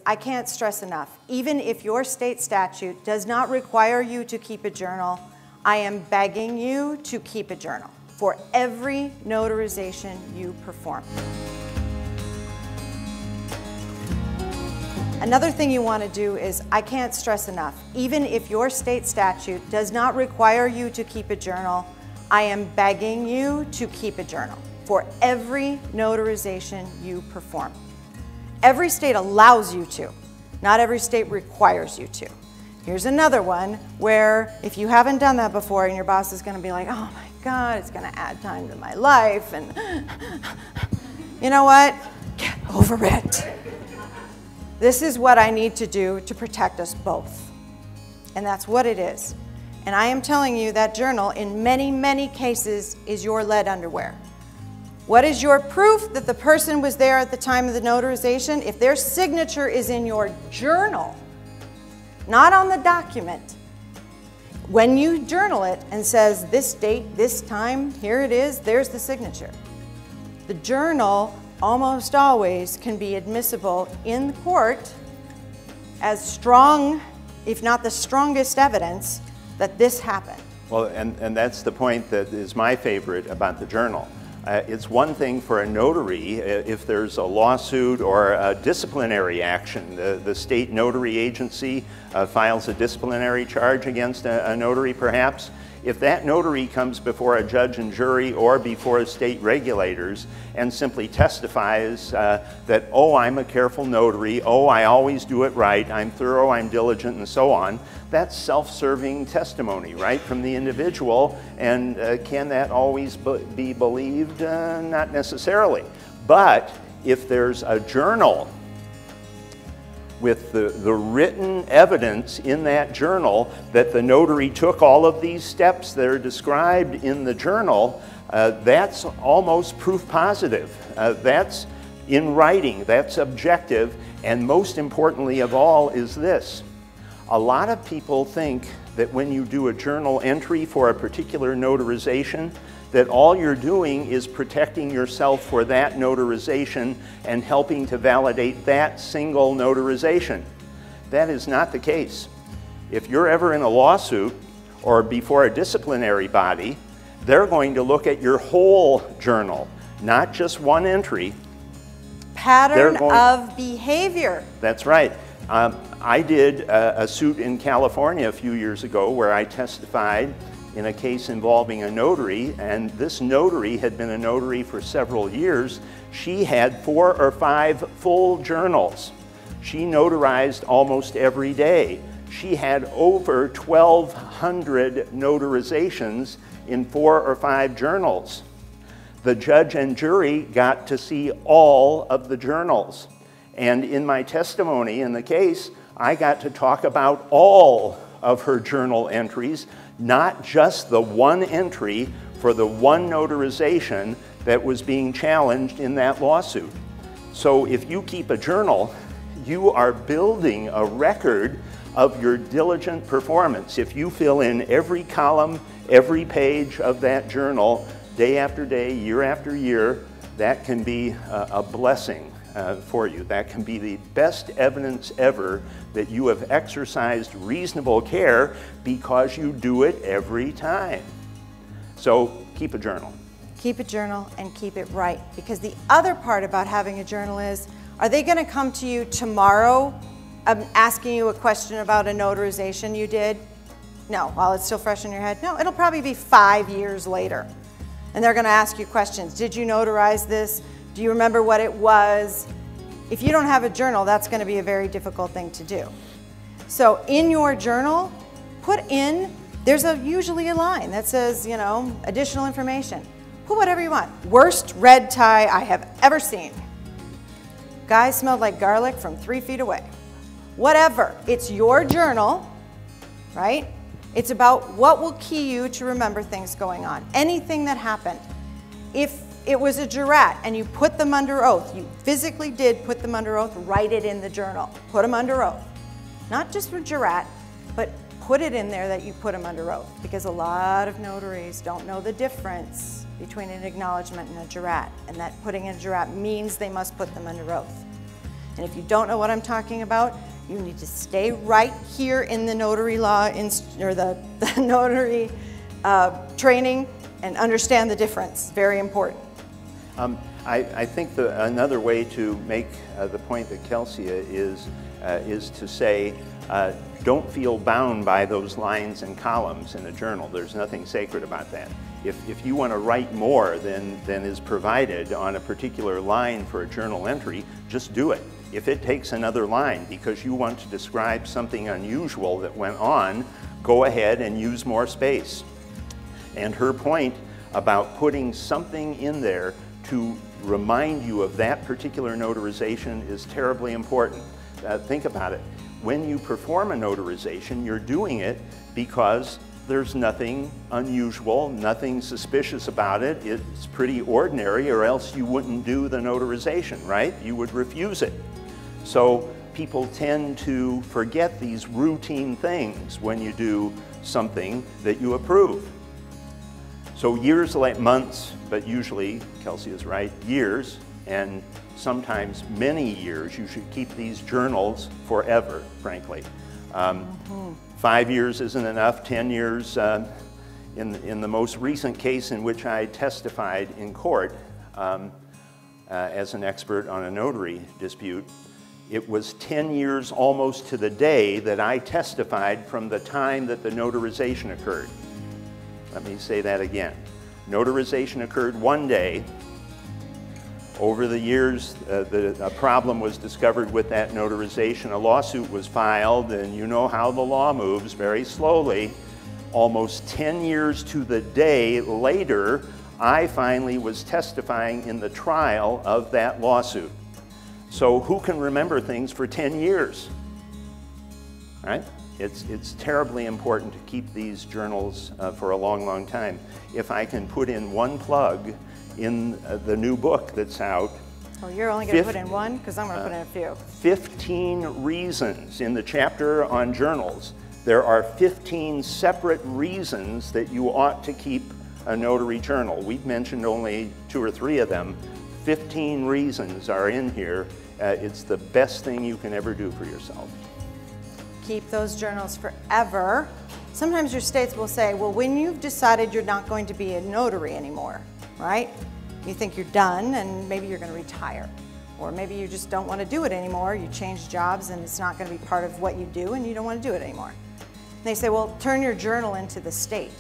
I can't stress enough, even if your state statute does not require you to keep a journal, I am begging you to keep a journal for every notarization you perform. Another thing you want to do is, I can't stress enough, even if your state statute does not require you to keep a journal, I am begging you to keep a journal for every notarization you perform. Every state allows you to, not every state requires you to. Here's another one where if you haven't done that before and your boss is going to be like, oh my God, it's going to add time to my life, and you know what? Get over it. This is what I need to do to protect us both. And that's what it is. And I am telling you that journal in many, many cases is your lead underwear. What is your proof that the person was there at the time of the notarization? If their signature is in your journal, not on the document, when you journal it and says this date, this time, here it is, there's the signature. The journal almost always can be admissible in the court as strong, if not the strongest evidence that this happened. Well, and that's the point that is my favorite about the journal. It's one thing for a notary if there's a lawsuit or a disciplinary action. The state notary agency files a disciplinary charge against a notary perhaps. If that notary comes before a judge and jury or before state regulators and simply testifies that, oh, I'm a careful notary, oh, I always do it right, I'm thorough, I'm diligent, and so on, that's self-serving testimony, right, from the individual. And can that always be believed? Not necessarily. But if there's a journal with the written evidence in that journal that the notary took all of these steps that are described in the journal, that's almost proof positive. That's in writing, that's objective, and most importantly of all is this. A lot of people think that when you do a journal entry for a particular notarization, that all you're doing is protecting yourself for that notarization and helping to validate that single notarization. That is not the case. If you're ever in a lawsuit or before a disciplinary body, they're going to look at your whole journal, not just one entry. Pattern of behavior. That's right. I did a suit in California a few years ago where I testified in a case involving a notary, and this notary had been a notary for several years. She had 4 or 5 full journals. She notarized almost every day. She had over 1,200 notarizations in 4 or 5 journals. The judge and jury got to see all of the journals. And in my testimony in the case, I got to talk about all of her journal entries, not just the one entry for the one notarization that was being challenged in that lawsuit. So if you keep a journal, you are building a record of your diligent performance. If you fill in every column, every page of that journal, day after day, year after year, that can be a blessing for you. That can be the best evidence ever that you have exercised reasonable care because you do it every time. So keep a journal. Keep a journal and keep it right. Because the other part about having a journal is, are they going to come to you tomorrow asking you a question about a notarization you did? No, while it's still fresh in your head. No, it'll probably be 5 years later. And they're going to ask you questions. Did you notarize this? Do you remember what it was? If you don't have a journal, that's going to be a very difficult thing to do. So in your journal, put in, there's usually a line that says, you know, additional information. Put whatever you want. Worst red tie I have ever seen. Guy smelled like garlic from 3 feet away. Whatever. It's your journal, right? It's about what will key you to remember things going on. Anything that happened. If it was a jurat and you put them under oath, you physically did put them under oath, write it in the journal. Put them under oath. Not just for jurat, but put it in there that you put them under oath, because a lot of notaries don't know the difference between an acknowledgement and a jurat, and that putting in a jurat means they must put them under oath. And if you don't know what I'm talking about, you need to stay right here in the notary law, or the notary training, and understand the difference. Very important. I think another way to make the point that Kelsey is to say, don't feel bound by those lines and columns in a journal. There's nothing sacred about that. If you want to write more than is provided on a particular line for a journal entry, just do it. If it takes another line because you want to describe something unusual that went on, go ahead and use more space. And her point about putting something in there to remind you of that particular notarization is terribly important. Think about it. When you perform a notarization, you're doing it because there's nothing unusual, nothing suspicious about it. It's pretty ordinary, or else you wouldn't do the notarization, right? You would refuse it. So people tend to forget these routine things when you do something that you approve. So years, like months, but usually, Kelsey is right, years, and sometimes many years. You should keep these journals forever, frankly. 5 years isn't enough, 10 years. In the most recent case in which I testified in court as an expert on a notary dispute, it was 10 years almost to the day that I testified from the time that the notarization occurred. Let me say that again. Notarization occurred one day. Over the years, a problem was discovered with that notarization. A lawsuit was filed, and you know how the law moves, very slowly. Almost 10 years to the day later, I finally was testifying in the trial of that lawsuit. So who can remember things for 10 years, right? It's terribly important to keep these journals for a long, long time. If I can put in one plug in the new book that's out. Oh, you're only going to put in one? Because I'm going to put in a few. 15 reasons. In the chapter on journals, there are 15 separate reasons that you ought to keep a notary journal. We've mentioned only 2 or 3 of them. 15 reasons are in here. It's the best thing you can ever do for yourself. Keep those journals forever. Sometimes your states will say, well, when you've decided you're not going to be a notary anymore, right? You think you're done and maybe you're going to retire. Or maybe you just don't want to do it anymore. You change jobs and it's not going to be part of what you do and you don't want to do it anymore. And they say, well, turn your journal into the state.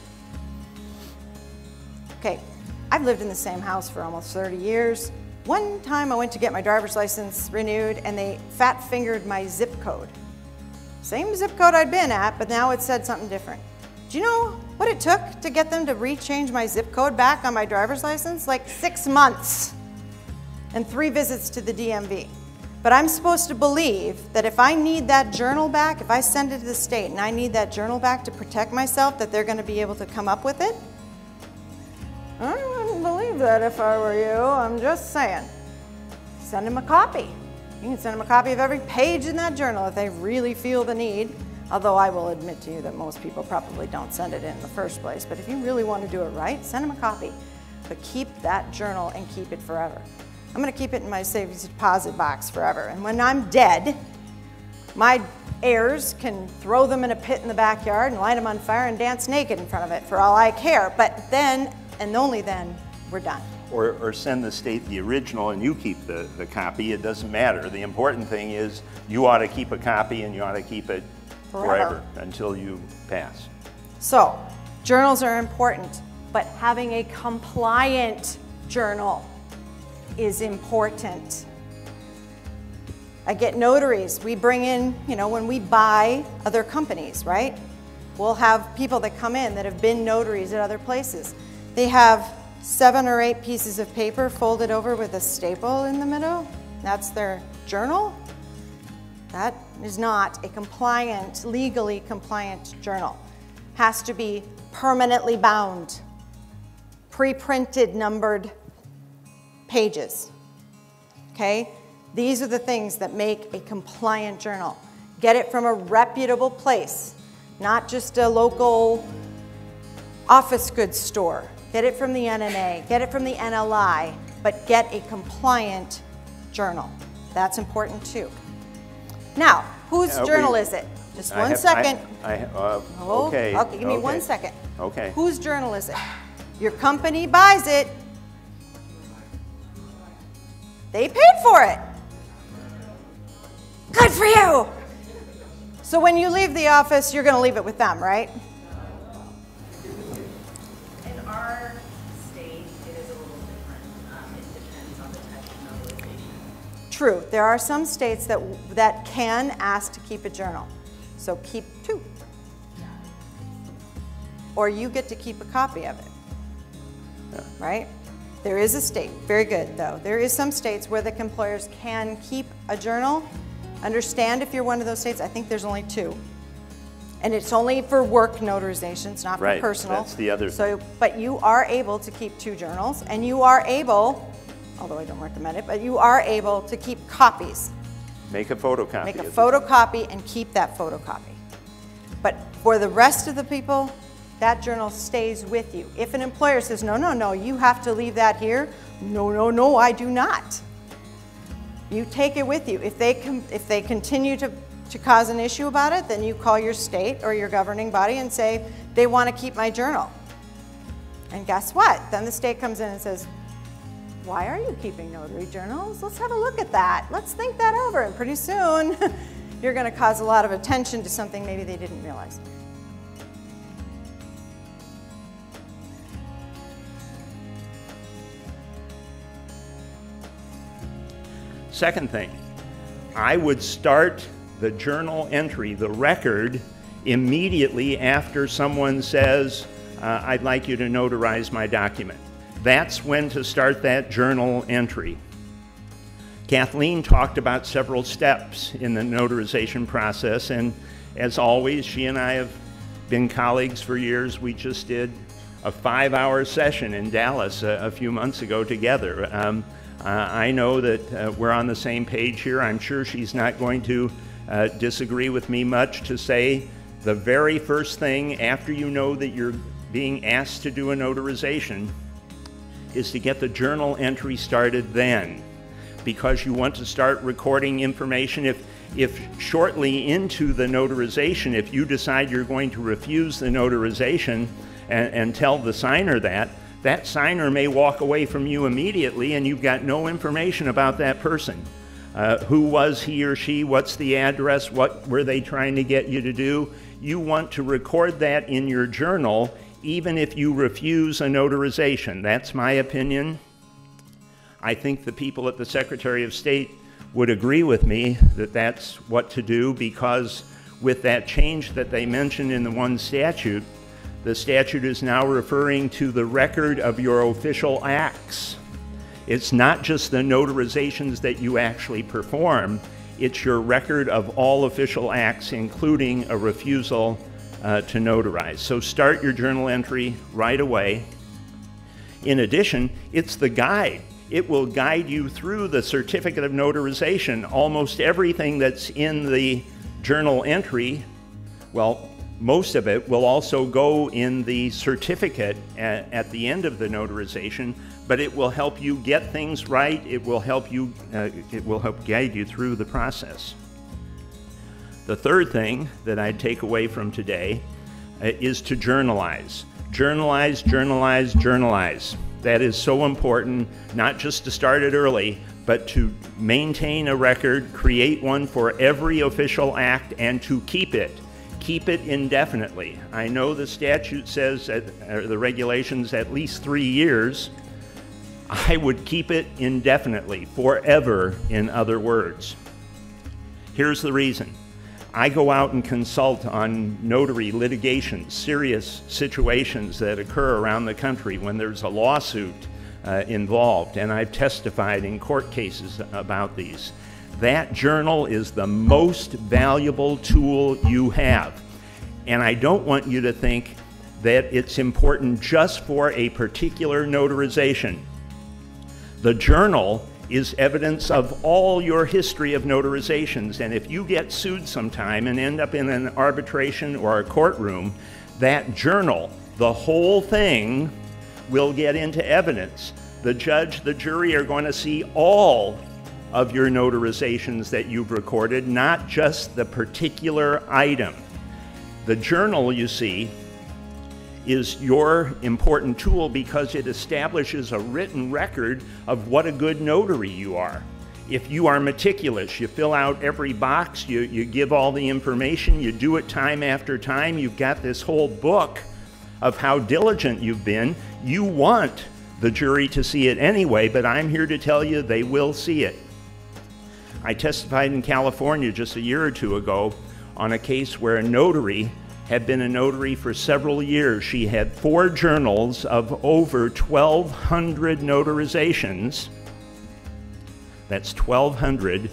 Okay, I've lived in the same house for almost 30 years. One time I went to get my driver's license renewed and they fat-fingered my zip code. Same zip code I'd been at, but now it said something different. Do you know what it took to get them to rechange my zip code back on my driver's license? Like 6 months and 3 visits to the DMV. But I'm supposed to believe that if I need that journal back, if I send it to the state and I need that journal back to protect myself, that they're going to be able to come up with it? I wouldn't believe that if I were you. I'm just saying. Send them a copy. You can send them a copy of every page in that journal if they really feel the need. Although I will admit to you that most people probably don't send it in the first place. But if you really want to do it right, send them a copy. But keep that journal and keep it forever. I'm going to keep it in my savings deposit box forever. And when I'm dead, my heirs can throw them in a pit in the backyard and light them on fire and dance naked in front of it for all I care. But then, and only then, we're done. Or send the state the original and you keep the copy. It doesn't matter. The important thing is you ought to keep a copy and you ought to keep it forever until you pass. So, journals are important, but having a compliant journal is important. I get notaries. We bring in, when we buy other companies, right? We'll have people that come in that have been notaries at other places. They have 7 or 8 pieces of paper folded over with a staple in the middle. That's their journal. That is not a compliant, legally compliant journal. Has to be permanently bound, pre-printed, numbered pages. Okay? These are the things that make a compliant journal. Get it from a reputable place, not just a local office goods store. Get it from the NNA, get it from the NLI, but get a compliant journal. That's important too. Now, whose journal is it? Just one second. Okay. Okay, give me 1 second. Okay. Whose journal is it? Your company buys it. They paid for it. Good for you. So when you leave the office, you're going to leave it with them, right? In our state, it is a little different. It depends on the type of notarization. True. There are some states that can ask to keep a journal. So keep 2. Or you get to keep a copy of it. Yeah. Right? There is a state, very good though. There is some states where the employers can keep a journal. Understand if you're one of those states, I think there's only 2. And it's only for work notarizations, not for personal. Right, that's the other. So, but you are able to keep 2 journals, and you are able, although I don't recommend it, but you are able to keep copies. Make a photocopy. Make a photocopy and keep that photocopy. But for the rest of the people, that journal stays with you. If an employer says, no, no, no, you have to leave that here, no, no, no, I do not. You take it with you. If they continue to cause an issue about it, then you call your state or your governing body and say, they want to keep my journal. And guess what? Then the state comes in and says, why are you keeping notary journals? Let's have a look at that. Let's think that over. And pretty soon, you're going to cause a lot of attention to something maybe they didn't realize. Second thing, I would start the journal entry, the record, immediately after someone says, I'd like you to notarize my document. That's when to start that journal entry. Kathleen talked about several steps in the notarization process, and as always, she and I have been colleagues for years. We just did a 5-hour session in Dallas a few months ago together. I know that we're on the same page here. I'm sure she's not going to disagree with me much to say the very first thing after you know that you're being asked to do a notarization is to get the journal entry started then, because you want to start recording information. If shortly into the notarization, if you decide you're going to refuse the notarization and tell the signer that signer may walk away from you immediately and you've got no information about that person. Who was he or she? What's the address? What were they trying to get you to do? You want to record that in your journal even if you refuse a notarization. That's my opinion. I think the people at the Secretary of State would agree with me that that's what to do, because with that change that they mentioned in the one statute, the statute is now referring to the record of your official acts. It's not just the notarizations that you actually perform, it's your record of all official acts, including a refusal to notarize. So start your journal entry right away. In addition, it's the guide. It will guide you through the certificate of notarization. Almost everything that's in the journal entry, well, most of it will also go in the certificate at the end of the notarization, but it will help you get things right. It will help guide you through the process. The third thing that I'd take away from today is to journalize. Journalize, journalize, journalize. That is so important, not just to start it early, but to maintain a record, create one for every official act, and to keep it. Keep it indefinitely. I know the statute says, the regulations, at least 3 years. I would keep it indefinitely, forever, in other words. Here's the reason. I go out and consult on notary litigation, serious situations that occur around the country when there's a lawsuit involved, and I've testified in court cases about these. That journal is the most valuable tool you have. And I don't want you to think that it's important just for a particular notarization. The journal is evidence of all your history of notarizations, and if you get sued sometime and end up in an arbitration or a courtroom, that journal, the whole thing, will get into evidence. The judge, the jury are going to see all of your notarizations that you've recorded, not just the particular item. The journal, you see, is your important tool because it establishes a written record of what a good notary you are. If you are meticulous, you fill out every box, you give all the information, you do it time after time, you've got this whole book of how diligent you've been, you want the jury to see it anyway, but I'm here to tell you they will see it. I testified in California just a year or two ago on a case where a notary had been a notary for several years. She had 4 journals of over 1,200 notarizations. That's 1,200.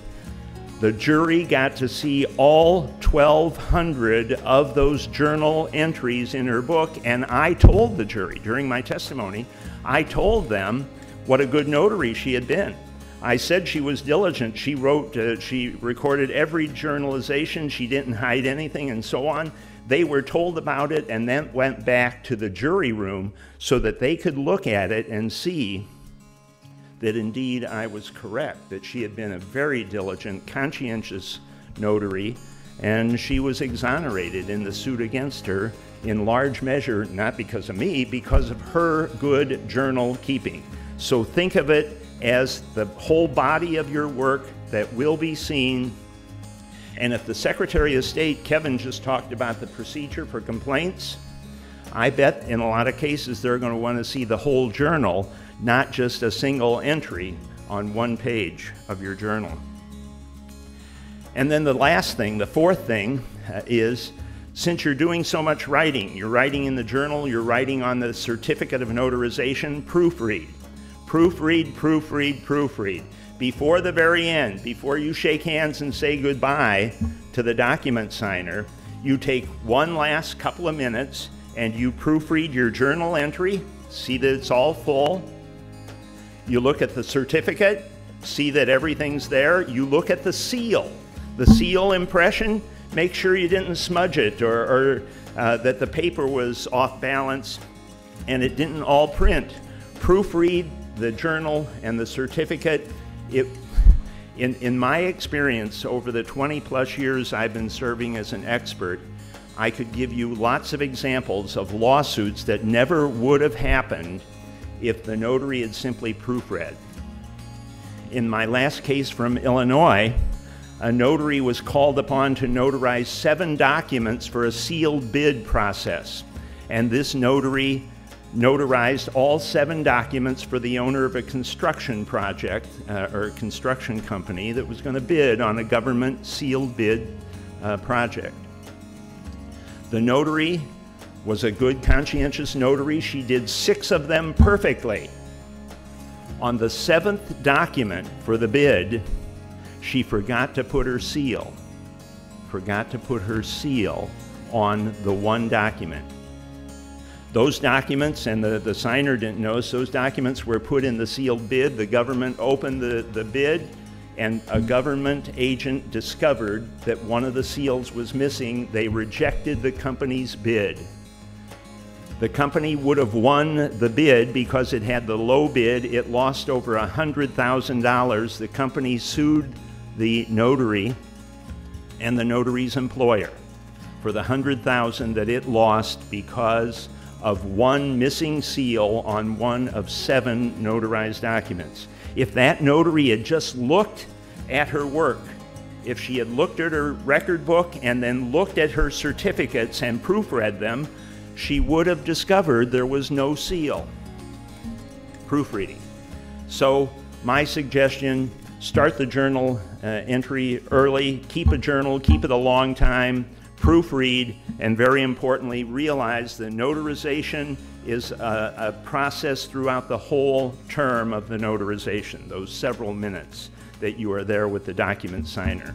The jury got to see all 1,200 of those journal entries in her book, and I told the jury during my testimony, I told them what a good notary she had been. I said she was diligent. She wrote, she recorded every journalization. She didn't hide anything and so on. They were told about it and then went back to the jury room so that they could look at it and see that indeed I was correct, that she had been a very diligent, conscientious notary, and she was exonerated in the suit against her in large measure, not because of me, because of her good journal keeping. So think of it as the whole body of your work that will be seen. And if the Secretary of State, Kevin, just talked about the procedure for complaints, I bet in a lot of cases they're going to want to see the whole journal, not just a single entry on one page of your journal. And then the last thing, the fourth thing, is since you're doing so much writing, you're writing in the journal, you're writing on the certificate of notarization, proofread. Proofread, proofread, proofread. Before the very end, before you shake hands and say goodbye to the document signer, you take one last couple of minutes and you proofread your journal entry, see that it's all full. You look at the certificate, see that everything's there. You look at the seal impression, make sure you didn't smudge it or that the paper was off balance and it didn't all print. Proofread the journal and the certificate. In my experience over the 20+ years I've been serving as an expert, I could give you lots of examples of lawsuits that never would have happened if the notary had simply proofread. In my last case from Illinois, a notary was called upon to notarize 7 documents for a sealed bid process, and this notary notarized all 7 documents for the owner of a construction project or construction company that was going to bid on a government sealed bid project. The notary was a good, conscientious notary. She did 6 of them perfectly. On the 7th document for the bid, she forgot to put her seal. Forgot to put her seal on the one document. Those documents, and the signer didn't notice, those documents were put in the sealed bid. The government opened the bid, and a government agent discovered that one of the seals was missing. They rejected the company's bid. The company would have won the bid because it had the low bid. It lost over $100,000. The company sued the notary and the notary's employer for the $100,000 that it lost because of one missing seal on one of 7 notarized documents. If that notary had just looked at her work, if she had looked at her record book and then looked at her certificates and proofread them, she would have discovered there was no seal. Proofreading. So my suggestion, start the journal entry early, keep a journal, keep it a long time, proofread, and very importantly, realize the notarization is a process throughout the whole term of the notarization, those several minutes that you are there with the document signer.